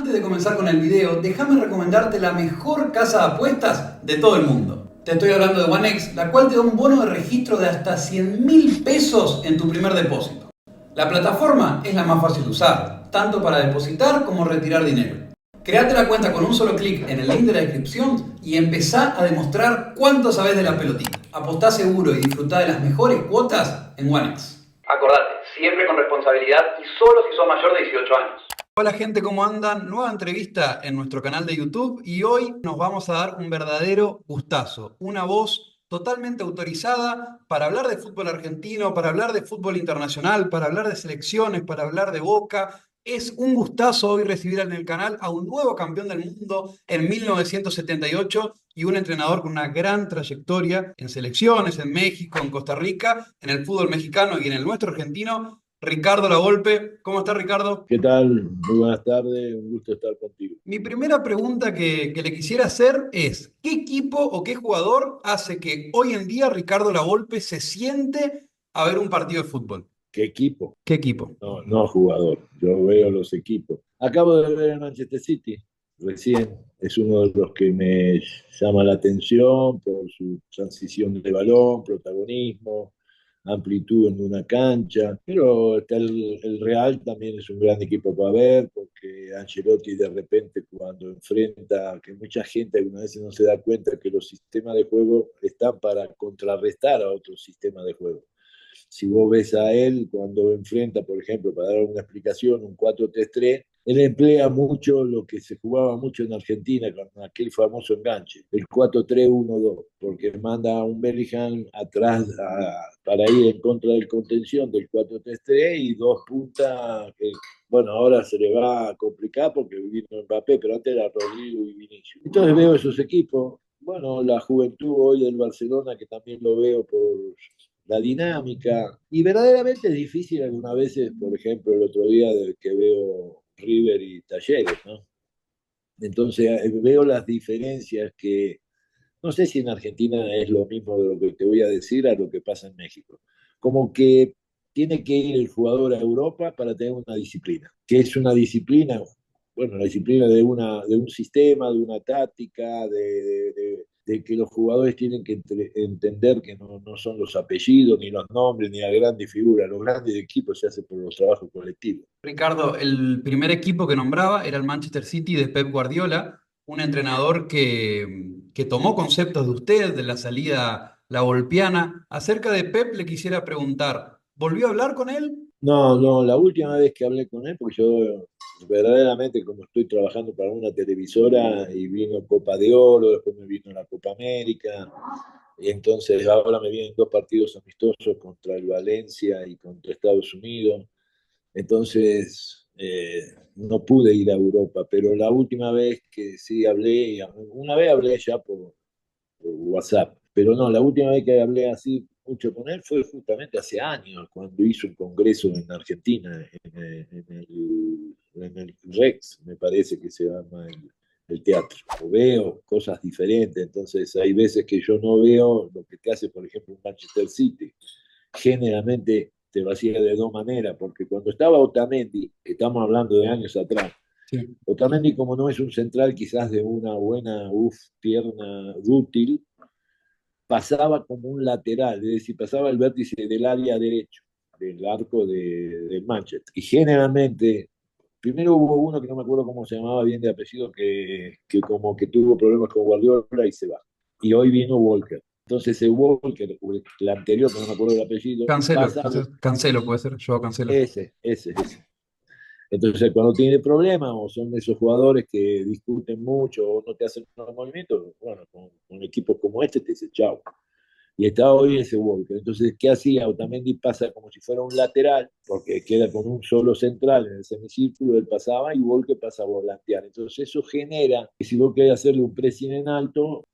Antes de comenzar con el video, déjame recomendarte la mejor casa de apuestas de todo el mundo. Te estoy hablando de OneX, la cual te da un bono de registro de hasta 100.000 pesos en tu primer depósito. La plataforma es la más fácil de usar, tanto para depositar como retirar dinero. Create la cuenta con un solo clic en el link de la descripción y empezá a demostrar cuánto sabes de la pelotita. Apostá seguro y disfrutá de las mejores cuotas en OneX. Acordate, siempre con responsabilidad y solo si sos mayor de 18 años. Hola gente, ¿cómo andan? Nueva entrevista en nuestro canal de YouTube y hoy nos vamos a dar un verdadero gustazo. Una voz totalmente autorizada para hablar de fútbol argentino, para hablar de fútbol internacional, para hablar de selecciones, para hablar de Boca. Es un gustazo hoy recibir en el canal a un nuevo campeón del mundo en 1978 y un entrenador con una gran trayectoria en selecciones, en México, en Costa Rica, en el fútbol mexicano y en el nuestro argentino. Ricardo Lavolpe. ¿Cómo está, Ricardo? ¿Qué tal? Muy buenas tardes, un gusto estar contigo. Mi primera pregunta que le quisiera hacer es, ¿qué equipo o qué jugador hace que hoy en día Ricardo Lavolpe se siente a ver un partido de fútbol? ¿Qué equipo? ¿Qué equipo? No, no jugador, yo veo los equipos. Acabo de ver el Manchester City, recién, es uno de los que me llama la atención por su transición de balón, protagonismo, amplitud en una cancha, pero está el Real también es un gran equipo para ver, porque Ancelotti de repente cuando enfrenta, que mucha gente algunas veces no se da cuenta que los sistemas de juego están para contrarrestar a otros sistemas de juego. Si vos ves a él cuando enfrenta, por ejemplo, para dar una explicación, un 4-3-3, él emplea mucho lo que se jugaba mucho en Argentina con aquel famoso enganche, el 4-3-1-2, porque manda a un Bellingham atrás para ir en contra del contención del 4-3-3 y dos puntas que, bueno, ahora se le va a complicar porque vino Mbappé, pero antes era Rodrigo y Vinicius. Entonces veo esos equipos, bueno, la juventud hoy del Barcelona, que también lo veo por la dinámica, y verdaderamente es difícil algunas veces, por ejemplo, el otro día que veo River y Talleres, ¿no? Entonces veo las diferencias que, no sé si en Argentina es lo mismo de lo que te voy a decir a lo que pasa en México. Como que tiene que ir el jugador a Europa para tener una disciplina. ¿Qué es una disciplina? Bueno, la disciplina de un sistema, de una táctica, de que los jugadores tienen que entender que no son los apellidos, ni los nombres, ni las grandes figuras. Los grandes equipos se hacen por los trabajos colectivos. Ricardo, el primer equipo que nombraba era el Manchester City de Pep Guardiola, un entrenador que tomó conceptos de usted, de la salida la volpiana. Acerca de Pep le quisiera preguntar, ¿volvió a hablar con él? No, no, la última vez que hablé con él, porque yo verdaderamente como estoy trabajando para una televisora y vino Copa de Oro, después me vino la Copa América, y entonces ahora me vienen dos partidos amistosos contra el Valencia y contra Estados Unidos, entonces no pude ir a Europa, pero la última vez que sí hablé, una vez hablé ya por WhatsApp. Pero no, la última vez que hablé así mucho con él fue justamente hace años, cuando hizo un congreso en Argentina, en el Rex, me parece que se llama el teatro. O veo cosas diferentes, entonces hay veces que yo no veo lo que te hace, por ejemplo, un Manchester City. Generalmente te lo hacía de dos maneras, porque cuando estaba Otamendi, que estamos hablando de años atrás, Sí. Otamendi, como no es un central quizás de una buena pierna dútil, pasaba como un lateral, es decir, pasaba el vértice del área derecho, del arco del Manchester. Y generalmente, primero hubo uno que no me acuerdo cómo se llamaba bien de apellido, que como que tuvo problemas con Guardiola y se va. Y hoy vino Walker. Entonces el Walker, el anterior, que no me acuerdo del apellido, Cancelo, pasa entonces Cancelo puede ser, yo Cancelo. ese. Entonces, cuando tiene problemas o son esos jugadores que discuten mucho o no te hacen los movimientos, bueno, con equipos como este te dice chao. Y está hoy ese Walker. Entonces, ¿qué hacía? Otamendi pasa como si fuera un lateral, porque queda con un solo central en el semicírculo, él pasaba y Walker pasa a volantear. Entonces, eso genera que si vos querés hacerle un pressing en alto,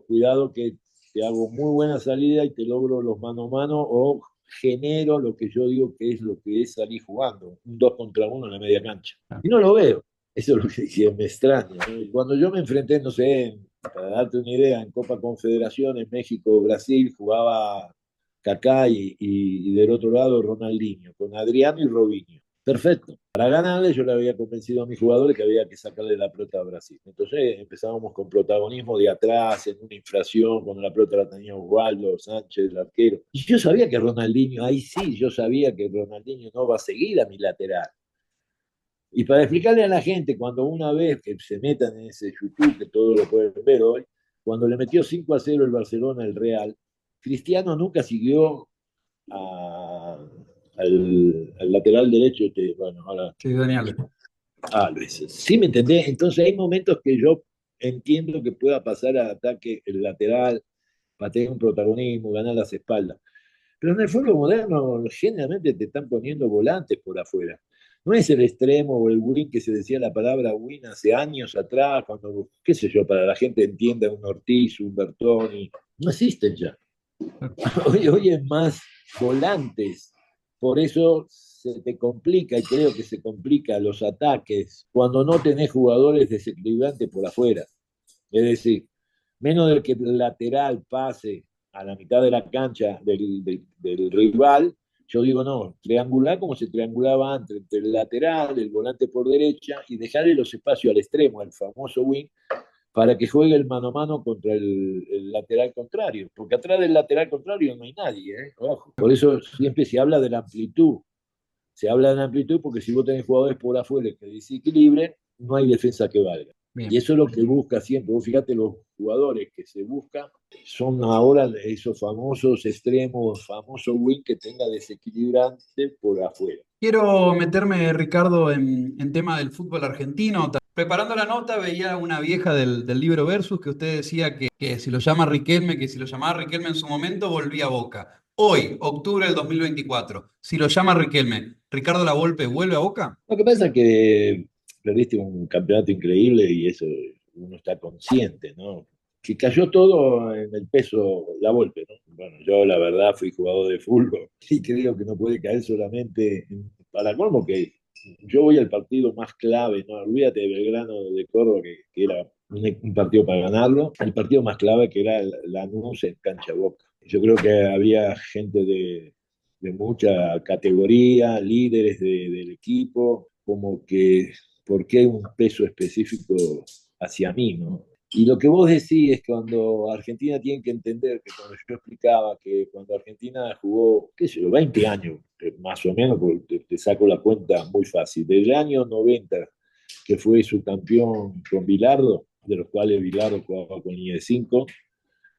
cuidado que te hago muy buena salida y te logro los mano a mano o genero lo que yo digo que es lo que es salir jugando, un 2 contra uno en la media cancha. Y no lo veo. Eso es lo que me extraña, ¿no? Cuando yo me enfrenté, no sé, para darte una idea, en Copa Confederaciones, México, Brasil, jugaba Kaká y del otro lado Ronaldinho, con Adriano y Robinho. Perfecto. Para ganarle yo le había convencido a mis jugadores que había que sacarle la pelota a Brasil. Entonces empezábamos con protagonismo de atrás, en una infracción, cuando la pelota la tenía Osvaldo, Sánchez, el arquero. Y yo sabía que Ronaldinho, ahí sí, yo sabía que Ronaldinho no va a seguir a mi lateral. Y para explicarle a la gente, cuando una vez que se metan en ese YouTube, que todos lo pueden ver hoy, cuando le metió 5-0 el Barcelona al Real, Cristiano nunca siguió a, al lateral derecho, bueno, ahora Sí, Daniel. Alves. ¿Sí me entendés? Entonces hay momentos que yo entiendo que pueda pasar a ataque el lateral, para tener un protagonismo, ganar las espaldas. Pero en el fútbol moderno generalmente te están poniendo volantes por afuera. No es el extremo o el win que se decía la palabra win hace años atrás, cuando, qué sé yo, para la gente entienda un Ortiz, un Bertoni. No existen ya. Hoy es más volantes. Por eso se te complica, y creo que se complica los ataques, cuando no tenés jugadores desequilibrantes por afuera. Es decir, menos del que el lateral pase a la mitad de la cancha del rival, yo digo no, triangular como se triangulaba antes, entre el lateral, el volante por derecha, y dejarle los espacios al extremo, al famoso wing, para que juegue el mano a mano contra el lateral contrario, porque atrás del lateral contrario no hay nadie, ¿eh? Ojo. Por eso siempre se habla de la amplitud, se habla de la amplitud porque si vos tenés jugadores por afuera que desequilibren, no hay defensa que valga. Y Bien. eso es lo que busca siempre. Vos fíjate, los jugadores que se buscan son ahora esos famosos extremos, famosos wing que tenga desequilibrante por afuera. Quiero meterme, Ricardo, en tema del fútbol argentino. Preparando la nota veía una vieja del libro Versus que usted decía que si lo llama Riquelme, que si lo llamaba Riquelme en su momento, volvía a Boca. Hoy, octubre del 2024, si lo llama Riquelme, ¿Ricardo Lavolpe vuelve a Boca? Lo que pasa es que perdiste un campeonato increíble y eso uno está consciente, ¿no? Que cayó todo en el peso la Volpe, ¿no? Bueno, yo la verdad fui jugador de fútbol y creo que no puede caer solamente para colmo que yo voy al partido más clave, no olvídate de Belgrano de Córdoba, que era un partido para ganarlo, el partido más clave que era Lanús en cancha Boca. Yo creo que había gente de mucha categoría, líderes del equipo, como que, ¿por qué un peso específico hacia mí, no? Y lo que vos decís es que cuando Argentina tiene que entender que cuando yo explicaba que cuando Argentina jugó, qué sé yo, 20 años, más o menos, porque te saco la cuenta muy fácil, del año 90, que fue su campeón con Bilardo, de los cuales Bilardo jugaba con línea de 5,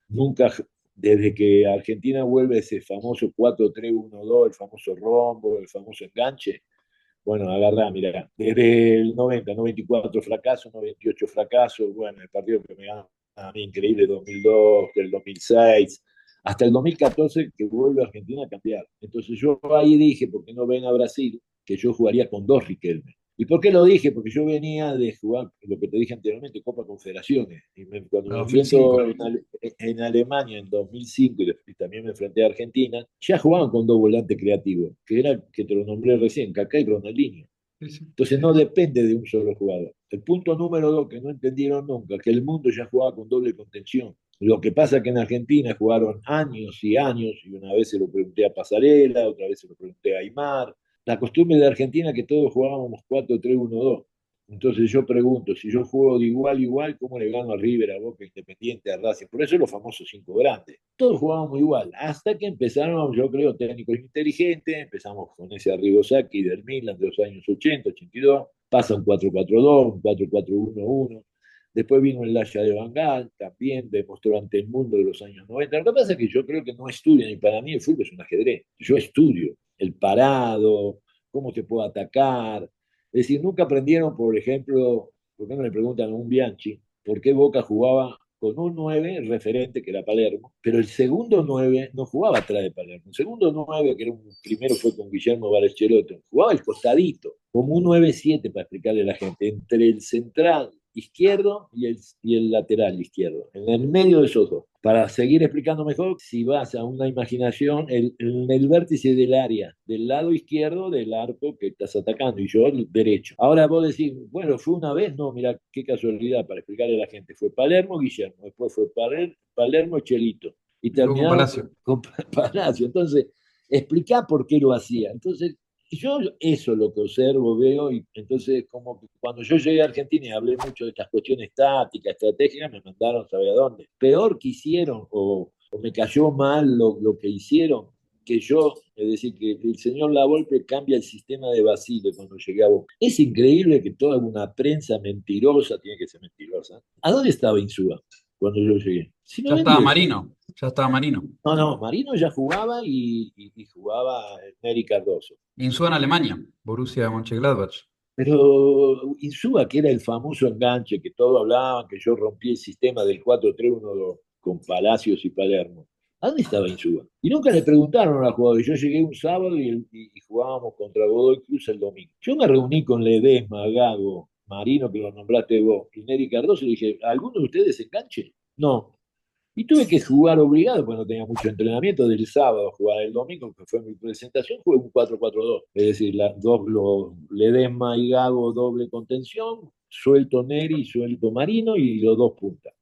nunca, desde que Argentina vuelve ese famoso 4-3-1-2, el famoso rombo, el famoso enganche, bueno, agarrá, mirá, desde el 90, 94 fracasos, 98 fracasos, bueno, el partido que me gana a mí increíble, 2002, el 2006, hasta el 2014 que vuelve a Argentina a cambiar. Entonces yo ahí dije, ¿por qué no ven a Brasil? Que yo jugaría con dos Riquelme. ¿Y por qué lo dije? Porque yo venía de jugar, lo que te dije anteriormente, Copa Confederaciones. Y cuando La me 2005. enfrento en Alemania en 2005 y también me enfrenté a Argentina, ya jugaban con dos volantes creativos, que era que te lo nombré recién, Kaká y Ronaldinho. Sí, sí. Entonces no depende de un solo jugador. El punto número dos que no entendieron nunca, que el mundo ya jugaba con doble contención. Lo que pasa es que en Argentina jugaron años y años, y una vez se lo pregunté a Pasarela, otra vez se lo pregunté a Aymar. La costumbre de Argentina es que todos jugábamos 4-3-1-2. Entonces yo pregunto, si yo juego de igual a igual, ¿cómo le gano a River, a Boca, Independiente, a Racing? Por eso los famosos cinco grandes. Todos jugábamos igual, hasta que empezaron, yo creo, técnicos inteligentes, empezamos con ese Arrigosaki del Milan de los años 80, 82, pasa un 4-4-2, un 4-4-1-1. Después vino el Laya de Van Gaal, también demostró ante el mundo de los años 90. Lo que pasa es que yo creo que no estudian, y para mí el fútbol es un ajedrez. Yo estudio el parado, cómo te puedo atacar. Es decir, nunca aprendieron, por ejemplo, ¿por qué no le preguntan a un Bianchi por qué Boca jugaba con un 9 referente, que era Palermo, pero el segundo 9 no jugaba atrás de Palermo. El segundo 9, que era un primero fue con Guillermo Barichelotto, jugaba el costadito, como un 9-7 para explicarle a la gente, entre el central izquierdo y el lateral izquierdo, en el medio de esos dos. Para seguir explicando mejor, si vas a una imaginación, en el vértice del área, del lado izquierdo del arco que estás atacando, y yo el derecho. Ahora vos decís, bueno, ¿fue una vez? No, mira, qué casualidad para explicarle a la gente. Fue Palermo, Guillermo, después fue Palermo, Chelito, y Y luego con terminaron Palacio. con Palacio. Entonces, explica por qué lo hacía. Entonces, yo eso es lo que observo, veo, y entonces como que cuando yo llegué a Argentina y hablé mucho de estas cuestiones tácticas, estratégicas, me mandaron saber a dónde. Peor que hicieron, o me cayó mal lo que hicieron, que yo, es decir, que el señor Lavolpe cambia el sistema de Basile cuando llegué a Boca. Es increíble que toda una prensa mentirosa, tiene que ser mentirosa. ¿A dónde estaba Insúa cuando yo llegué? Si no Ya estaba vendió el... Marino, ya estaba Marino. No, no, Marino ya jugaba y jugaba Neri Cardoso. Insúa en Alemania, Borussia Mönchengladbach. Pero Insúa, que era el famoso enganche que todos hablaban, que yo rompí el sistema del 4-3-1 con Palacios y Palermo. ¿A dónde estaba Insúa? Y nunca le preguntaron a los jugadores. Yo llegué un sábado y jugábamos contra Godoy Cruz el domingo. Yo me reuní con Ledesma, Gago, Marino, que lo nombraste vos, y Neri Cardoso, y le dije, ¿alguno de ustedes enganche? No. Y tuve que jugar obligado, porque no tenía mucho entrenamiento, del sábado a jugar el domingo, que fue mi presentación, jugué un 4-4-2. Es decir, Ledesma y Gago doble contención, suelto Neri, suelto Marino y los dos puntas.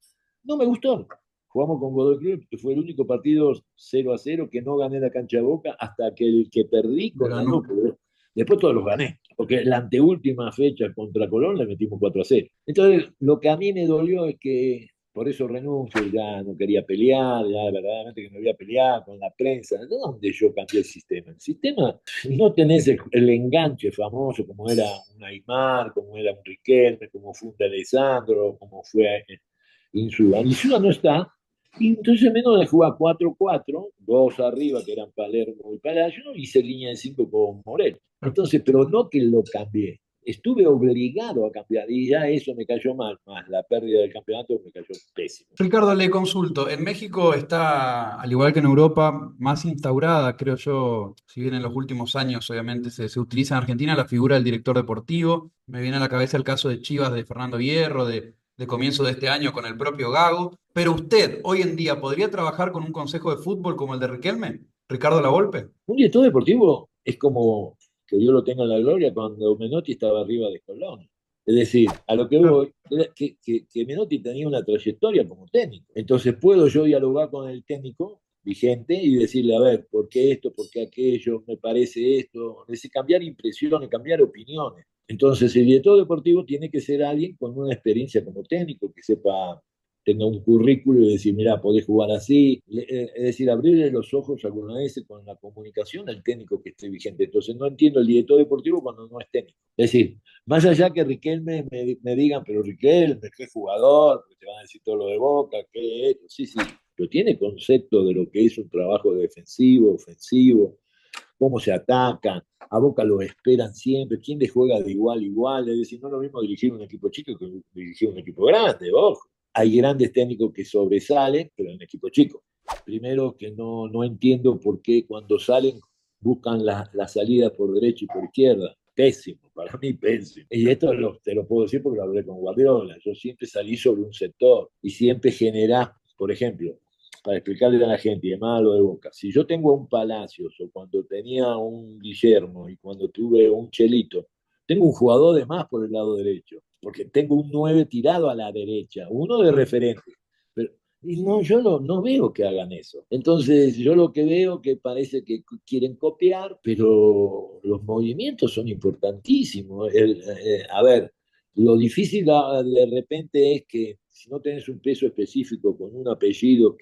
No me gustó. Jugamos con Godoy Cruz, que fue el único partido 0-0 que no gané la cancha de Boca hasta que el que perdí con Ganó. Lanús. Después todos los gané, porque la anteúltima fecha contra Colón le metimos 4-0. Entonces, lo que a mí me dolió es que por eso renuncio, ya no quería pelear, ya verdaderamente que me voy a pelear con la prensa. ¿De dónde yo cambié el sistema? El sistema, no tenés el enganche famoso como era un Aymar, como era un Riquelme, como fue un de Alessandro, como fue Insúa. Insúa no está, y entonces menos de jugar 4-4, dos arriba que eran Palermo y Palacio, hice línea de 5 con Morel. Entonces, pero no que lo cambié, estuve obligado a cambiar y ya eso me cayó mal, más la pérdida del campeonato me cayó pésimo. Ricardo, le consulto. En México está, al igual que en Europa, más instaurada, creo yo, si bien en los últimos años obviamente se utiliza en Argentina la figura del director deportivo. Me viene a la cabeza el caso de Chivas de Fernando Hierro, de comienzo de este año con el propio Gago. Pero usted, hoy en día, ¿podría trabajar con un consejo de fútbol como el de Riquelme? ¿Ricardo Lavolpe? Un director deportivo es como que Dios lo tenga en la gloria cuando Menotti estaba arriba de Colón. Es decir, a lo que Claro. voy, era que Menotti tenía una trayectoria como técnico. Entonces puedo yo dialogar con el técnico vigente y decirle, a ver, ¿por qué esto? ¿Por qué aquello? ¿Me parece esto? Es decir, cambiar impresiones, cambiar opiniones. Entonces el director deportivo tiene que ser alguien con una experiencia como técnico, que sepa, tenga un currículo y decir, mira, podés jugar así. Es decir, abrirle los ojos alguna vez con la comunicación al técnico que esté vigente. Entonces no entiendo el director deportivo cuando no es técnico. Es decir, más allá que Riquelme me digan, pero Riquelme, qué jugador, porque te van a decir todo lo de Boca, qué esto, sí, sí, pero tiene concepto de lo que es un trabajo defensivo, ofensivo, cómo se ataca, a Boca lo esperan siempre, quién le juega de igual a igual, es decir, no es lo mismo dirigir un equipo chico que dirigir un equipo grande, ojo. Hay grandes técnicos que sobresalen, pero en equipo chico. Primero que no entiendo por qué cuando salen buscan la salida por derecha y por izquierda. Pésimo, para mí pésimo. Y esto te lo puedo decir porque lo hablé con Guardiola. Yo siempre salí sobre un sector y siempre generás, por ejemplo, para explicarle a la gente, y además lo de Boca, si yo tengo un Palacios o cuando tenía un Guillermo y cuando tuve un Chelito, tengo un jugador de más por el lado derecho, porque tengo un 9 tirado a la derecha, uno de referente. Pero, y no, yo no veo que hagan eso. Entonces, yo lo que veo que parece que quieren copiar, pero los movimientos son importantísimos. A ver, lo difícil de repente es que si no tenés un peso específico con un apellido,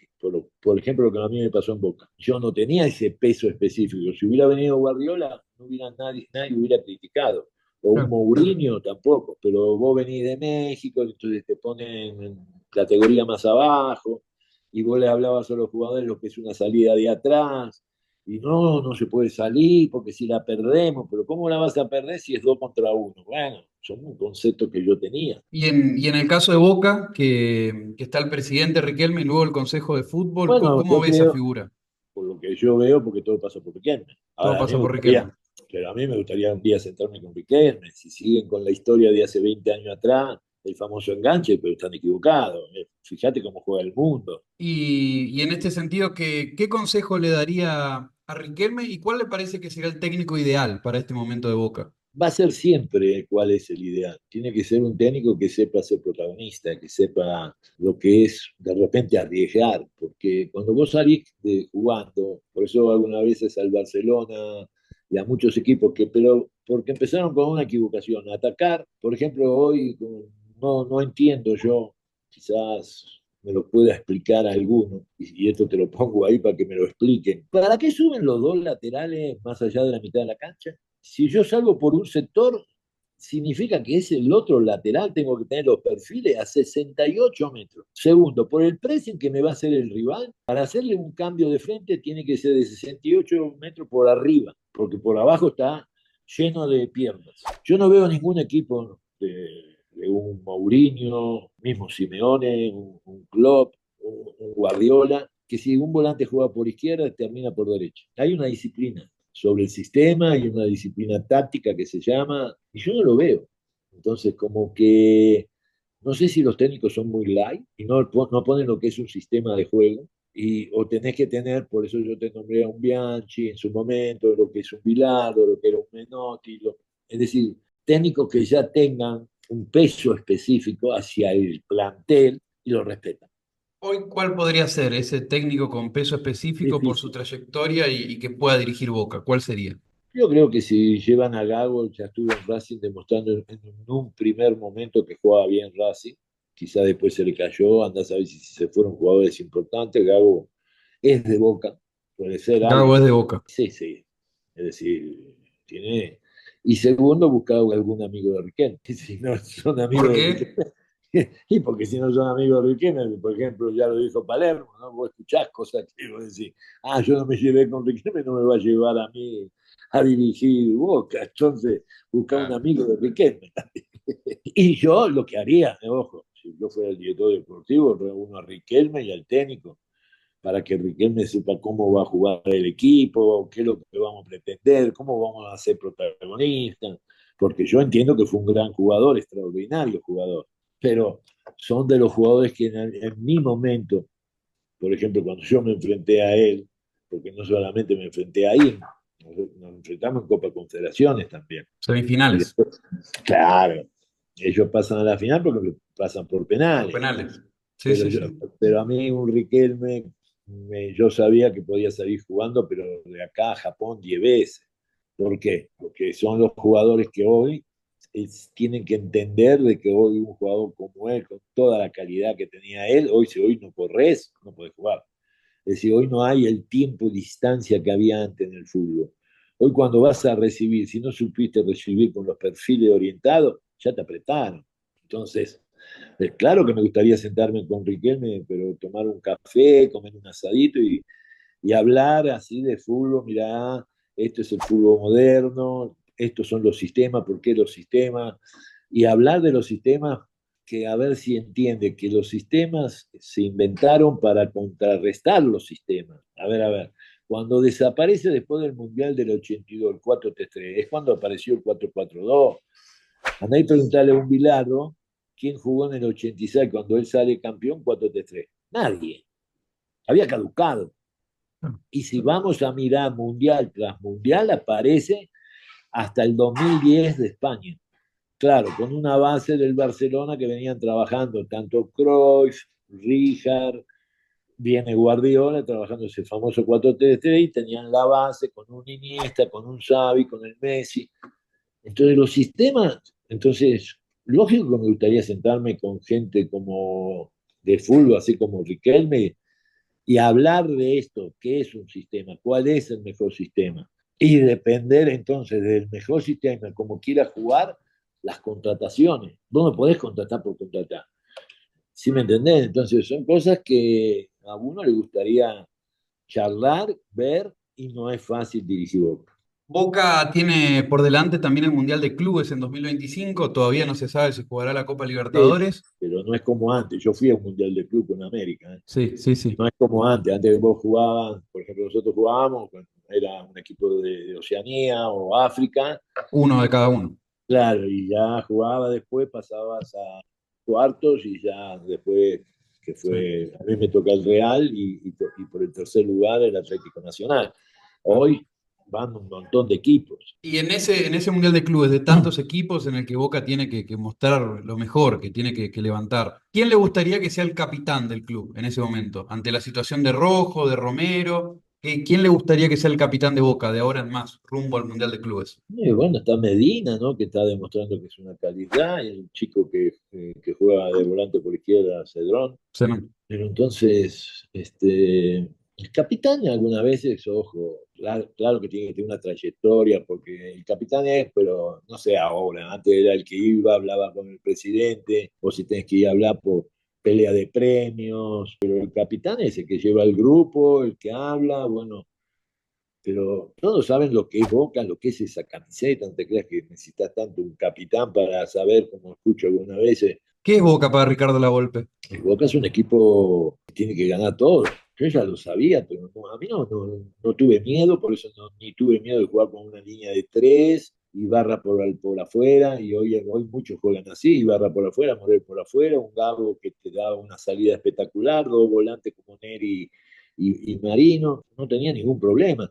por ejemplo, lo que a mí me pasó en Boca, yo no tenía ese peso específico. Si hubiera venido Guardiola, no hubiera nadie hubiera criticado. O un Claro. Mourinho tampoco, pero vos venís de México, entonces te ponen en categoría más abajo, y vos le hablabas a los jugadores lo que es una salida de atrás, y no se puede salir porque si la perdemos, pero ¿cómo la vas a perder si es 2 contra 1? Bueno, son un concepto que yo tenía. Y en el caso de Boca, que está el presidente Riquelme y luego el Consejo de Fútbol, Bueno, ¿cómo yo ve esa creo, figura? por lo que yo veo, porque todo pasa por Riquelme. Todo Ahora, a mí pasa me por Riquelme. gustaría, pero a mí me gustaría un día sentarme con Riquelme, si siguen con la historia de hace 20 años atrás, el famoso enganche, pero están equivocados. Fíjate cómo juega el mundo. Y en este sentido, ¿qué consejo le daría a Riquelme y cuál le parece que sería el técnico ideal para este momento de Boca? Va a ser siempre cuál es el ideal. Tiene que ser un técnico que sepa ser protagonista, que sepa lo que es de repente arriesgar, porque cuando vos salís jugando, por eso algunas veces al Barcelona y a muchos equipos, pero porque empezaron con una equivocación, atacar, por ejemplo, hoy no entiendo yo, quizás me lo pueda explicar alguno, y esto te lo pongo ahí para que me lo expliquen. ¿Para qué suben los dos laterales más allá de la mitad de la cancha? Si yo salgo por un sector, significa que es el otro lateral, tengo que tener los perfiles a 68 metros. Segundo, por el pressing que me va a hacer el rival, para hacerle un cambio de frente tiene que ser de 68 metros por arriba, porque por abajo está lleno de piernas. Yo no veo ningún equipo de un Mourinho, mismo Simeone, un Klopp, un Guardiola, que si un volante juega por izquierda, termina por derecha. Hay una disciplina sobre el sistema y una disciplina táctica que se llama, y yo no lo veo. Entonces, como que no sé si los técnicos son muy light y no ponen lo que es un sistema de juego, o tenés que tener, por eso yo te nombré a un Bianchi en su momento, lo que es un Bilardo, lo que era un Menotti, es decir, técnicos que ya tengan un peso específico hacia el plantel y lo respetan. Hoy, ¿cuál podría ser ese técnico con peso específico por su Difícil. trayectoria y que pueda dirigir Boca? ¿Cuál sería? Yo creo que si llevan a Gago, ya estuvo en Racing demostrando en un primer momento que jugaba bien Racing, quizá después se le cayó, anda a saber si se fueron jugadores importantes. Gago es de Boca, puede ser Gago algo. es de Boca. Sí, sí. Es decir, tiene. Y segundo, buscaba algún amigo de Riquelme. Si no son ¿Por amigos de qué? Riquelme. Y porque si no son amigos de Riquelme, por ejemplo, ya lo dijo Palermo, ¿no? Vos escuchás cosas que vos decís, yo no me llevé con Riquelme, no me va a llevar a mí a dirigir Boca. Entonces, busca un Ah, amigo de Riquelme. Y yo lo que haría, ojo, si yo fuera el director deportivo, reúno a Riquelme y al técnico para que Riquelme sepa cómo va a jugar el equipo, qué es lo que vamos a pretender, cómo vamos a ser protagonistas, porque yo entiendo que fue un gran jugador, extraordinario jugador, pero son de los jugadores que en mi momento, por ejemplo, cuando yo me enfrenté a él, porque no solamente me enfrenté ahí, nos enfrentamos en Copa Confederaciones también. Y semifinales, después, claro, ellos pasan a la final porque pasan por por penales. penales. Sí, Pero, sí, yo, sí. pero a mí un Riquelme, yo sabía que podía salir jugando, pero de acá a Japón 10 veces. ¿Por qué? Porque son los jugadores que hoy tienen que entender de que hoy un jugador como él, con toda la calidad que tenía él, hoy no corres, no puedes jugar. Es decir, hoy no hay el tiempo y distancia que había antes en el fútbol. Hoy cuando vas a recibir, si no supiste recibir con los perfiles orientados, ya te apretaron. Entonces, claro que me gustaría sentarme con Riquelme, pero tomar un café, comer un asadito y hablar así de fútbol. Mirá, esto es el fútbol moderno, estos son los sistemas, ¿por qué los sistemas? Y hablar de los sistemas, que a ver si entiende que los sistemas se inventaron para contrarrestar los sistemas. A ver, cuando desaparece después del Mundial del 82, el 4-3-3, es cuando apareció el 4-4-2. Andá y preguntarle a un Bilardo quién jugó en el 86 cuando él sale campeón 4-3-3. Nadie. Había caducado. Y si vamos a mirar mundial tras mundial, aparece hasta el 2010 de España. Claro, con una base del Barcelona que venían trabajando tanto Cruyff, Rijkaard, viene Guardiola trabajando ese famoso 4-3-3 y tenían la base con un Iniesta, con un Xavi, con el Messi. Entonces los sistemas, entonces, lógico que me gustaría sentarme con gente como de fútbol, así como Riquelme, y hablar de esto, qué es un sistema, cuál es el mejor sistema, y depender entonces del mejor sistema, como quiera jugar, las contrataciones. Vos no podés contratar por contratar. ¿Sí me entendés? Entonces son cosas que a uno le gustaría charlar, ver, y no es fácil dirigir Boca. Boca tiene por delante también el Mundial de Clubes en 2025. Todavía no se sabe si jugará la Copa Sí, Libertadores. pero no es como antes. Yo fui a un Mundial de Club con América. Sí, sí, sí. No es como antes. Antes vos jugabas, por ejemplo, nosotros jugábamos, era un equipo de Oceanía o África. Uno de cada uno. Claro, y ya jugaba después, pasabas a cuartos y ya después, que Sí. fue, a mí me toca el Real y por el tercer lugar el Atlético Nacional. Hoy van un montón de equipos. Y en ese Mundial de Clubes de tantos equipos en el que Boca tiene que mostrar lo mejor, que tiene que levantar, ¿quién le gustaría que sea el capitán del club en ese momento? Ante la situación de Rojo, de Romero. ¿Quién le gustaría que sea el capitán de Boca de ahora en más, rumbo al Mundial de Clubes? Y bueno, está Medina, ¿no? Que está demostrando que es una calidad, y el chico que juega de volante por izquierda, Cedrón. Será. Pero entonces, el capitán algunas veces, ojo, claro que tiene que tener una trayectoria, porque el capitán es, pero no sé ahora, antes era el que iba, hablaba con el presidente, o si tenés que ir a hablar por pelea de premios, pero el capitán es el que lleva el grupo, el que habla, bueno, pero todos saben lo que es Boca, lo que es esa camiseta, no te creas que necesitas tanto un capitán para saber, como escucho algunas veces, ¿Qué es Boca para Ricardo Lavolpe? el Boca es un equipo que tiene que ganar todo. Yo ya lo sabía, pero a mí no tuve miedo, por eso ni tuve miedo de jugar con una línea de tres, y Barra por afuera, y hoy muchos juegan así, y Barra por afuera, Morel por afuera, un Gabo que te daba una salida espectacular, dos volantes como Neri y Marino, no tenía ningún problema.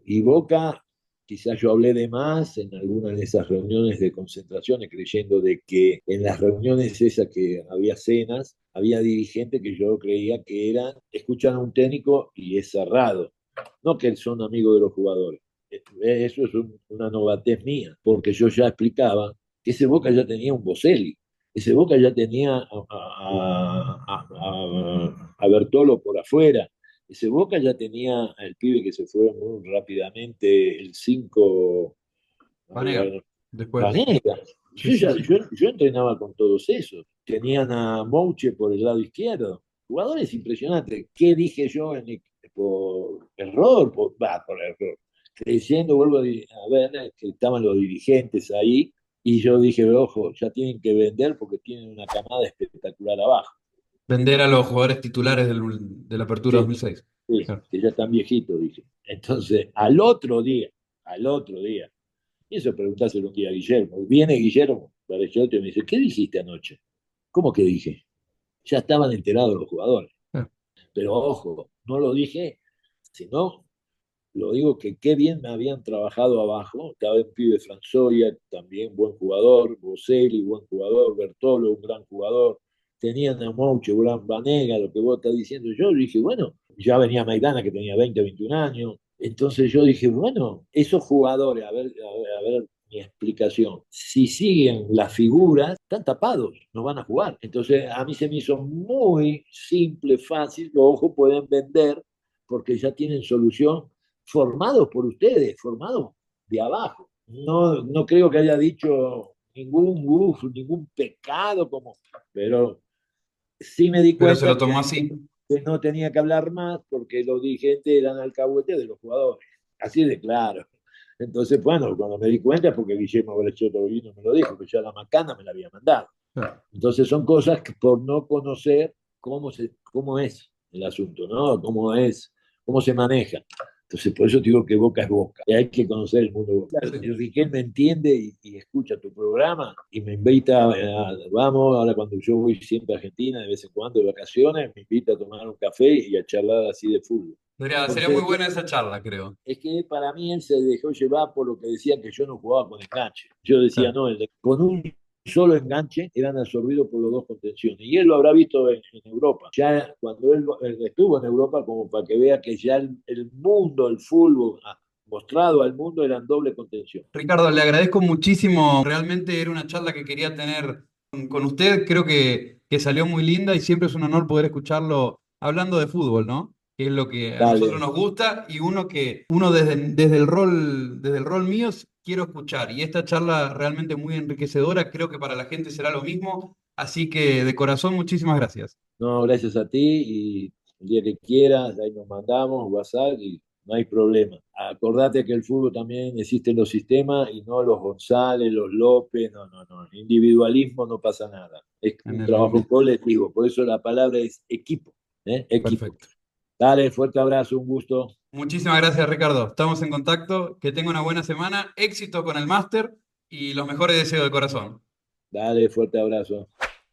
Y Boca, quizás yo hablé de más en algunas de esas reuniones de concentraciones, creyendo de que en las reuniones esas que había cenas, había dirigentes que yo creía que eran, escuchan a un técnico y es cerrado, no que son amigos de los jugadores. Eso es una novatez mía, porque yo ya explicaba que ese Boca ya tenía un Boselli, ese Boca ya tenía a Bertolo por afuera, ese Boca ya tenía al pibe que se fue muy rápidamente, el 5 Vanega, después. Vanega. Sí, sí, sí. Yo entrenaba con todos esos. Tenían a Mouche por el lado izquierdo. Jugadores impresionantes. ¿Qué dije yo por error? Por error. Creyendo, vuelvo a ver, que estaban los dirigentes ahí, y yo dije, ojo, ya tienen que vender porque tienen una camada espectacular abajo. Vender a los jugadores titulares de la Apertura Sí, 2006. sí, Claro. que ya están viejitos, dije. Entonces, al otro día, y eso preguntárselo un día a Guillermo. Viene Guillermo Barechotto y me dice, ¿qué dijiste anoche? ¿Cómo que dije? Ya estaban enterados los jugadores. Claro. Pero ojo, no lo dije, sino lo digo que qué bien me habían trabajado abajo. Estaba el pibe Franzoya, también buen jugador, Boselli, buen jugador, Bertolo, un gran jugador. Tenían a Mouche, Gran Banega, lo que vos estás diciendo. Yo dije, bueno, ya venía Maidana que tenía 20, 21 años. Entonces yo dije, bueno, esos jugadores, a ver mi explicación, si siguen las figuras, están tapados, no van a jugar. Entonces a mí se me hizo muy simple, fácil, los ojos pueden vender porque ya tienen solución, formados por ustedes, formados de abajo. No creo que haya dicho ningún guf, ningún pecado, pero sí me di Pero se cuenta lo tomó así. que no tenía que hablar más porque los dirigentes eran alcahuetes de los jugadores. Así de claro. Entonces, bueno, cuando me di cuenta es porque Guillermo Brechotto vino me lo dijo, que ya la macana me la había mandado. Claro. Entonces son cosas que por no conocer cómo es el asunto, ¿no? Cómo se maneja. Entonces, por eso digo que Boca es Boca. Y hay que conocer el mundo de Boca. Claro, Sí. Riquel me entiende y escucha tu programa y me invita, vamos, ahora cuando yo voy siempre a Argentina, de vez en cuando de vacaciones, me invita a tomar un café y a charlar así de fútbol. Sería Porque muy buena esa charla, creo. es que para mí él se dejó llevar por lo que decían que yo no jugaba con enganche. Yo decía, Claro. no, con un solo enganche eran absorbidos por los dos contenciones. Y él lo habrá visto en Europa. Ya cuando él estuvo en Europa, como para que vea que ya el mundo, el fútbol, mostrado al mundo, eran doble contención. Ricardo, le agradezco muchísimo. Realmente era una charla que quería tener con usted. Creo que salió muy linda y siempre es un honor poder escucharlo hablando de fútbol, ¿no? Que es lo que a nosotros Dale, nos gusta y uno desde el rol mío quiero escuchar. Y esta charla realmente muy enriquecedora. Creo que para la gente será lo mismo. Así que de corazón, muchísimas gracias. no, gracias a ti, y el día que quieras, ahí nos mandamos WhatsApp y no hay problema. Acordate que el fútbol también existen los sistemas y no los González, los López, no. Individualismo no pasa nada. Es En un el... trabajo colectivo, por eso la palabra es equipo, ¿eh? Equipo. Perfecto. Dale, fuerte abrazo, un gusto. Muchísimas gracias, Ricardo. Estamos en contacto. Que tenga una buena semana. Éxito con el máster y los mejores deseos de corazón. Dale, fuerte abrazo.